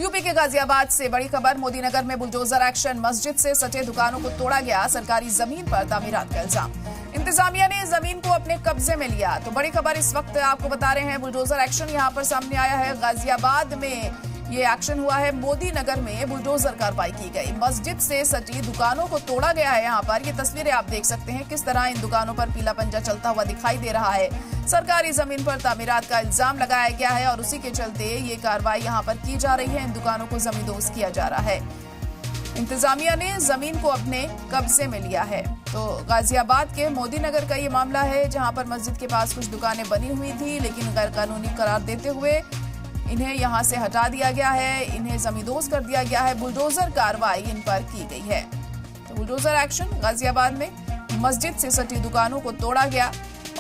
UP के गाजियाबाद से बड़ी खबर। मोदी नगर में बुलडोजर एक्शन, मस्जिद से सटे दुकानों को तोड़ा गया। सरकारी जमीन पर तामीरात का इल्जाम, इंतजामिया ने जमीन को अपने कब्जे में लिया। तो बड़ी खबर इस वक्त आपको बता रहे हैं, बुलडोजर एक्शन यहां पर सामने आया है। गाजियाबाद में ये एक्शन हुआ है। मोदी नगर में बुलडोजर कार्रवाई की गई। मस्जिद से सटी दुकानों को तोड़ा गया है। यहाँ पर ये तस्वीरें आप देख सकते हैं किस तरह इन दुकानों पर पीला पंजा चलता हुआ दिखाई दे रहा है। सरकारी जमीन पर तामीरात का इल्जाम लगाया गया है और उसी के चलते ये कार्रवाई यहाँ पर की जा रही है। इन दुकानों को जमींदोज किया जा रहा है। इंतजामिया ने जमीन को अपने कब्जे में लिया है। तो गाजियाबाद के मोदी नगर का ये मामला है, जहां पर मस्जिद के पास कुछ दुकानें बनी हुई थी, लेकिन गैर कानूनी करार देते हुए इन्हें यहां से हटा दिया गया है। इन्हें जमींदोज कर दिया गया है। बुलडोजर कार्रवाई इन पर की गई है। तो बुलडोजर एक्शन, गाजियाबाद में मस्जिद से सटी दुकानों को तोड़ा गया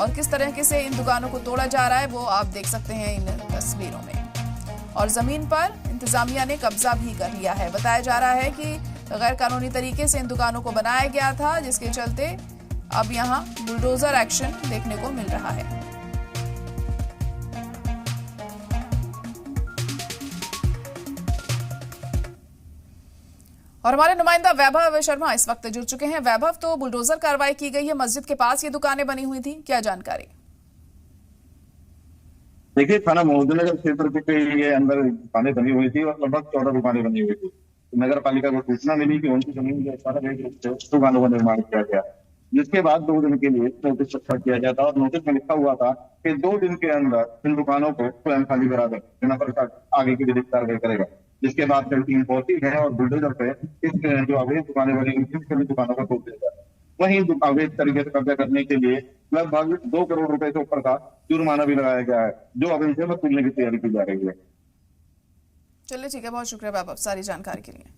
और किस तरह से इन दुकानों को तोड़ा जा रहा है वो आप देख सकते हैं इन तस्वीरों में। और जमीन पर इंतजामिया ने कब्जा भी कर लिया है। बताया जा रहा है कि गैर कानूनी तरीके से इन दुकानों को बनाया गया था, जिसके चलते अब यहाँ बुलडोजर एक्शन देखने को मिल रहा है। और हमारे नुमाइंदा वैभव शर्मा इस वक्त जुड़ चुके हैं। वैभव, तो बुलडोजर कार्रवाई की गई है, मस्जिद के पास ये दुकानें बनी हुई थी, क्या जानकारी? देखिए, थाना मोहद्दीनगर क्षेत्र के ये अंदर दुकानें बनी हुई थी और लगभग 14 दुकानें बनी हुई थी। नगर पालिका को सूचना मिली कि उनकी जमीन के दुकानों का निर्माण किया गया, जिसके बाद 2 दिन के लिए नोटिस छपा किया गया था और नोटिस में लिखा हुआ था कि 2 दिन के अंदर इन दुकानों को स्वयं खाली करा दे, जिला प्रशासन आगे की विधिक कार्रवाई करेगा। जिसके बाद टीम पहुंची है और बुलडोजर पे इस जो अवैध दुकानें बनी हुई थी सभी दुकानों को तोड़ दिया। वहीं अवैध तरीके से कब्जा करने के लिए लगभग 2 करोड़ रुपए से ऊपर का जुर्माना भी लगाया गया है, जो अब इनसे वसूलने की तैयारी की जा रही है। चलिए ठीक है, बहुत शुक्रिया वैभव सारी जानकारी के लिए।